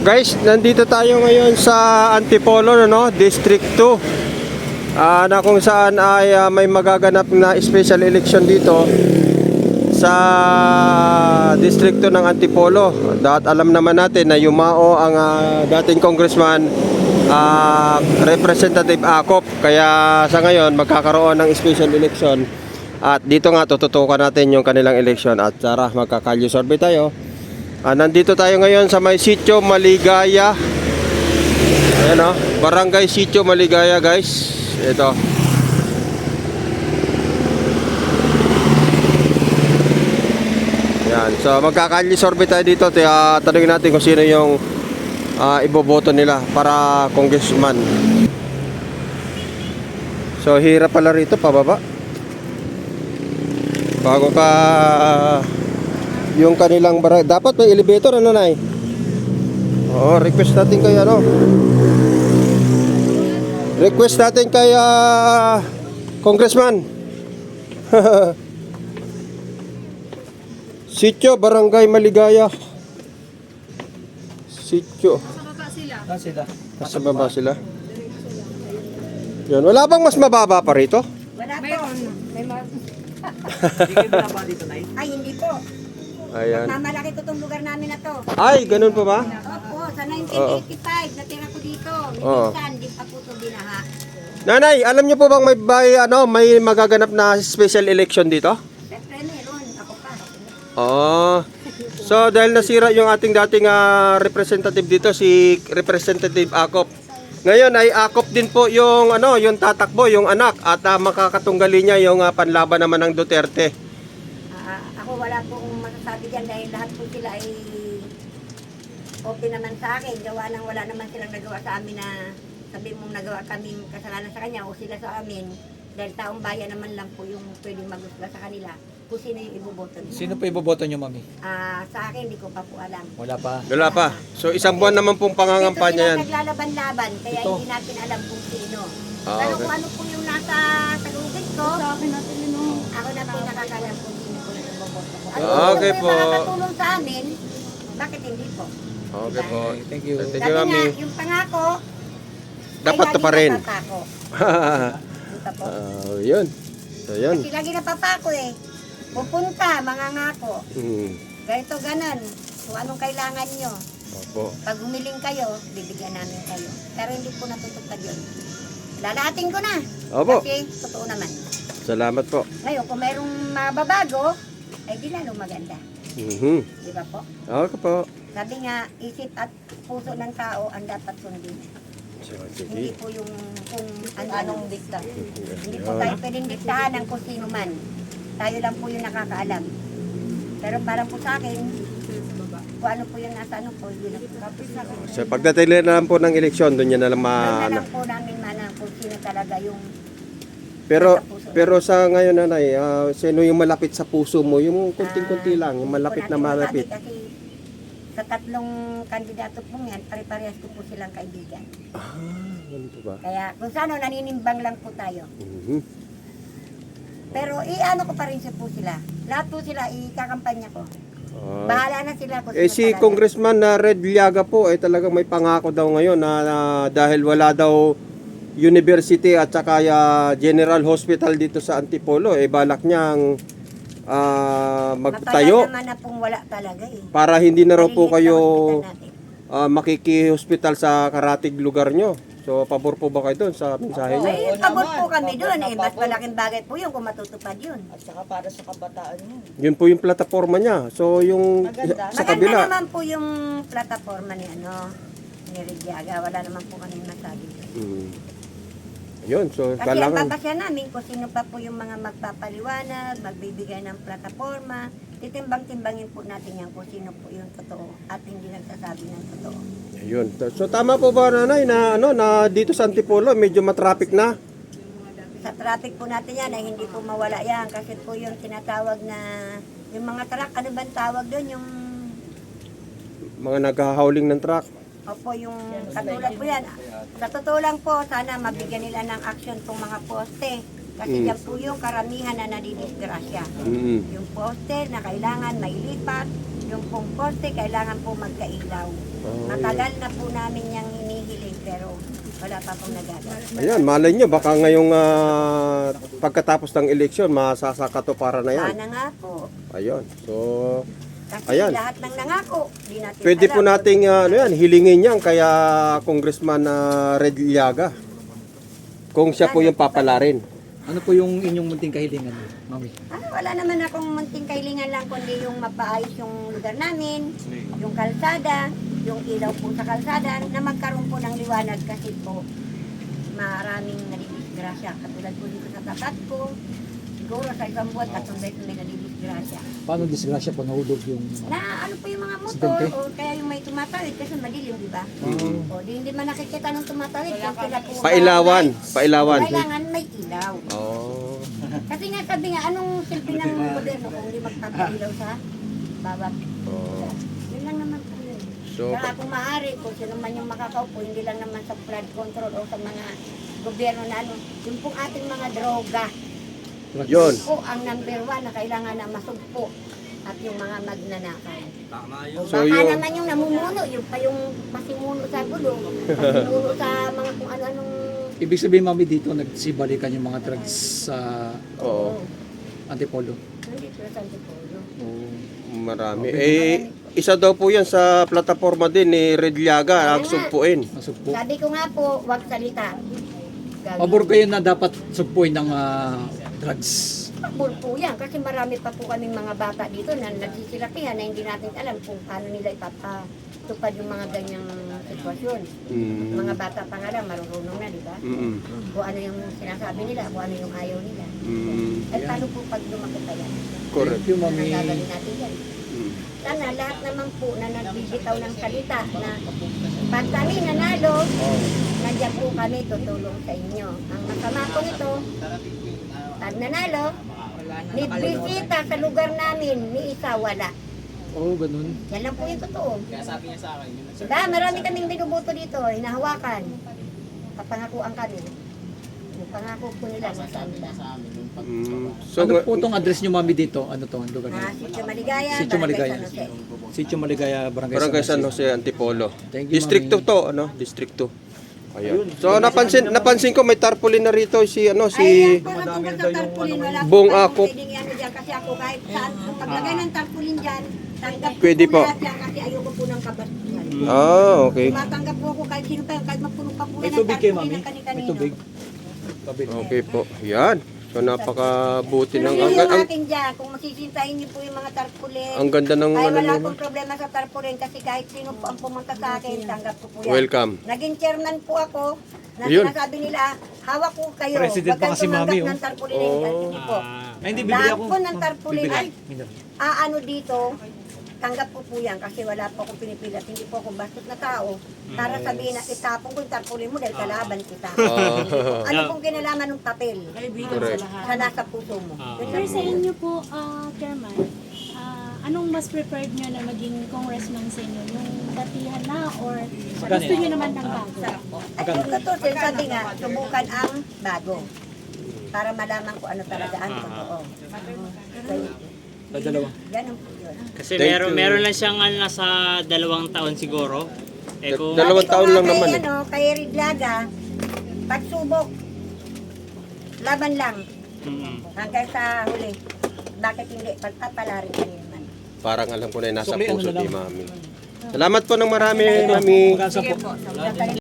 Guys, nandito tayo ngayon sa Antipolo, no? District 2. Na kung saan ay may magaganap na special election dito sa District 2 ng Antipolo. At alam naman natin na yumao ang dating congressman, Representative Acop. Kaya sa ngayon magkakaroon ng special election. At dito nga tututukan natin yung kanilang election. At tara, magkakalyo survey tayo. Nandito tayo ngayon sa may Sitio Maligaya. Ayan o, Barangay Sitio Maligaya, guys. Ito. Ayan, so magkakalye survey tayo dito. Tanungin natin kung sino yung iboboto nila para congressman. So hirap pala rito, pababa. Bago ka yung kanilang barangay. Dapat may elevator, ano na request natin kay request natin kay congressman. Sitio Barangay Maligaya. Sitio. Nasa baba sila. Yan. Wala bang mas mababa pa rito? Wala po. Ay, hindi po. Ayan. Mamalaki to itong lugar namin na to. Ay, ganun pa ba? Opo, sa 1985, natira ko dito. Minsan, di pa po ito binaha. Nanay, alam niyo po bang may magaganap na special election dito? Siyempre, meron. Ako pa. So dahil nasira yung ating dating representative dito, si Representative Acop. Ngayon ay Acop din po yung yung tatakbo, yung anak, at makakatunggali niya yung panlaban naman ng Duterte. Ako wala pong masasabi dyan dahil lahat po sila ay okay naman sa akin. Gawa nang wala naman silang nagawa sa amin na sabi mong nagawa kaming kasalanan sa kanya o sila sa amin. Dahil taong bayan naman lang po yung pwedeng magusga sa kanila kung sino yung iboboto nila. Sino pa iboboto nyo, mami? Sa akin, hindi ko pa po alam. Wala pa. Wala pa. So isang buwan naman pong pangangampanya yan. Ito sila naglalaban-laban, kaya Ito. hindi natin alam kung sino. Ah, Pero okay. kung ano po yung nasa talugid ko, sa akin natin ako na po nakakalam kung sino po yung iboboto ko. Ano Okay po po. yung makakatulong sa amin, bakit hindi po? Okay po. Thank you. Thank Sabi you, nga, mami. yung pangako, Dapat ay to pa lagi rin. napapako. Punta po. Yun. So yun. Kasi lagi napapako eh. Pupunta, mangangako. Ganito, ganon. Kung anong kailangan nyo. Opo. Pag humiling kayo, bibigyan namin kayo. Pero hindi po natutupad yun. Lalating ko na. Opo. Kasi totoo naman. Salamat po. Ngayon, kung mayroong mababago, ay di lalo maganda. Di ba po? Okay po. Sabi nga, isip at puso ng tao ang dapat sundin. Hindi Sige. po yung kung anong dikta. Hindi po tayo pwedeng diktahan ng kung sino man. Tayo lang po yung nakakaalam. Pero para po sa akin, kung ano po yung nasa ano po, yun ang tapos na po. So pagdating na lang po ng eleksyon, doon niya na lang Doon na lang po namin manang kung sino talaga yung Pero sa ngayon, nanay, sino yung malapit sa puso mo? Yung kunting-kunti lang, yung malapit na malapit. Kasi sa tatlong kandidato po yan, pare-parehas ko po silang kaibigan. Ganun po ba? Kaya kung saan naninimbang lang po tayo. Mhm. Pero iano ko pa rin po sila. Lahat po sila ikakampanya ko. Bahala na sila kung sino Si talaga. Congressman na Red Villaga po ay talagang may pangako daw ngayon na dahil wala daw university at saka General Hospital dito sa Antipolo, balak niyang magtayo Matagal naman na pong wala talaga eh. para hindi na raw po Maliit na kayo hospital natin. makiki-hospital sa karatig lugar nyo. So pabor po ba kayo doon sa mensahe niyo? Ay, pabot po kami doon eh. Mas malaking bagay po yun kung matutupad yun. At saka para sa kabataan yun. Yun po yung plataforma niya. So yung Maganda. sa Maganda kabila. naman po yung plataforma ni ni Ridiaga. Wala naman po kami masabi. Yun, so Kasi ang kailangan. papasya namin kung sino pa po yung mga magpapaliwanag, magbibigay ng plataforma. Titimbang-timbangin po natin yan kung sino po yung totoo at hindi nagsasabi ng totoo. Ayun. So tama po ba, nanay, na na dito sa Antipolo medyo matraffic na? Sa traffic po natin yan ay hindi po mawala yan kasi po yung tinatawag na yung mga truck, ano bang tawag doon? Yung Mga naghahauling ng truck. opo, yung katulad po yan. Sa totoo lang po, sana mabigyan nila ng action tong mga poste. Kasi yan po yung karamihan na nadidisgrasya. Yung poste na kailangan mailipat, yung pong poste, kailangan po magkailaw. Matagal na po namin yung hinihiling, pero wala pa pong nagagawa. Ayan, malay nyo, baka ngayong pagkatapos ng eleksyon, masasakato para na yan. Sana nga po. Ayun, so Kasi Ayan. lahat ng nangako, di natin pwede alam. po nating hilingin yan kaya Congressman Red Iliaga. Kung siya po yung papalarin. Ano po yung inyong munting kahilingan, Mami? Wala naman akong munting kailingan lang, kundi yung mapaayos yung lugar namin, yung kalsada, yung ilaw po sa kalsada, na magkaroon po ng liwanag kasi po maraming nadidisgrasya. Katulad po dito sa tapat ko, siguro sa isang buwan, 3 beses may nadidisgrasya. Paano disgrasya po nahulog yung... Na ano po yung mga motor, Aksidente? o kaya yung may tumatawid kasi madilim, di ba? O di hindi man nakikita ng tumatawid, kung sila po... Pailawan, pailawan. Kailangan may ilaw. Oh. Kasi nga sabi nga, anong silbi ng gobyerno kung hindi magpapailaw sa bawat... Oh. Yun lang naman po yun. So, Kaya kung maaari, kung sino man yung makakaupo, hindi lang naman sa flood control o sa mga gobyerno na ano, yung pong ating mga droga, yun. po ang number 1 na kailangan na masugpo at yung mga magnanakaw. So, Baka yung... naman yung namumuno, yung pa yung pasimuno sa gulo, pasimuno sa mga kung ano-anong... Ibig sabihin, Mami, dito nagsibalikan yung mga drugs sa Oo. Antipolo. Nandito sa Antipolo. Marami. Isa daw po yan sa plataforma din ni Red Iliaga, nagsugpuin. Nasugpo. Sabi ko nga po, wag salita. Pabor kayo na dapat sugpuin ng drugs. Pabor po yan kasi marami pa po kaming mga bata dito na nagsisilakihan na hindi natin alam kung paano nila ipapatupad yung mga ganyang sitwasyon. Mga bata pa nga lang, marunong na, di ba? Kung ano yung sinasabi nila, kung ano yung ayaw nila. At paano po pag lumaki pa yan? Correct. Thank you, Ang Mami. gagawin natin yan. Sana lahat naman po na nagbibitaw ng salita na pag kami nanalo, nandiyan po kami tutulong sa inyo. Ang masama po ito, pag nanalo, may bisita sa lugar namin, ni isa wala. Oo, ganun. Yan lang po yung totoo. Kaya sabi niya sa akin, marami kaming binubuto dito, hinahawakan. Kapangakuan kami. Yung pangako po nila nasa nila. So, Ano po itong address nyo, Mami, dito? Ano to? Ang lugar nyo? Sitio Maligaya, Sitio Barangay Maligaya. San Jose. Sitio Maligaya, Barangay San Jose, Antipolo. Thank you, District 2 Mami. to, ano? District 2. Ayun. So napansin ko may tarpaulin na rito si Ay, si po tungkol sa tarpaulin, wala Buong po akop. pwedeng ano dyan kasi ako kahit saan, kung maglagay ng tarpaulin dyan, tanggap Pwede po. lahat yan kasi ayoko po ng kabastuhan. okay. Tumatanggap po ako kahit sino pa, kahit magpuno pa po May yan ng tubig kayo, tarpaulin Mami? ng May kani-kanino. tubig? Tubig. Okay po. Yan. So napakabuti Pero ng yun yung ang akin dyan, kung masisintahin niyo po yung mga tarpaulin, ang ganda ng ay ano wala nyo. akong problema sa tarpaulin kasi kahit sino po ang pumunta sa akin, tanggap ko po yan. Welcome. Naging chairman po ako, na Yun. sinasabi nila, hawak ko kayo, President wag pa kang kasi, tumanggap Mami, oh. ng tarpaulin. Hindi po. Ay, hindi, bibili Lahat ako. po ng tarpaulin ay Bibili. aano dito, tanggap ko po yan kasi wala po akong pinipilat. Hindi po ako bastos na tao para sabihin na itapon ko yung tarpaulin mo dahil kalaban kita. Ano pong kinalaman ng papel Correct. sa nasa puso mo? Yun Pero lang sa po. inyo po, Chairman, anong mas preferred nyo na maging congressman sa inyo? Yung datihan na or gusto nyo naman ng bago? At yung totoo, sabi nga, subukan ang bago para malaman ko ano talaga ang totoo. Sa dalawa. Ganun po yun. Kasi Thank you. meron lang siyang nasa 2 taon siguro. Eh kung Dalawang Sabi ko taon nga lang kay, naman eh. Kay Ridlaga, pagsubok, laban lang, hanggang sa huli. Bakit hindi? Pagpapalarin ka rin naman. Parang alam ko na yung nasa So, may ano puso na ni lang. Mami. Salamat po ng marami, Mami. Magkasa po. Sige po.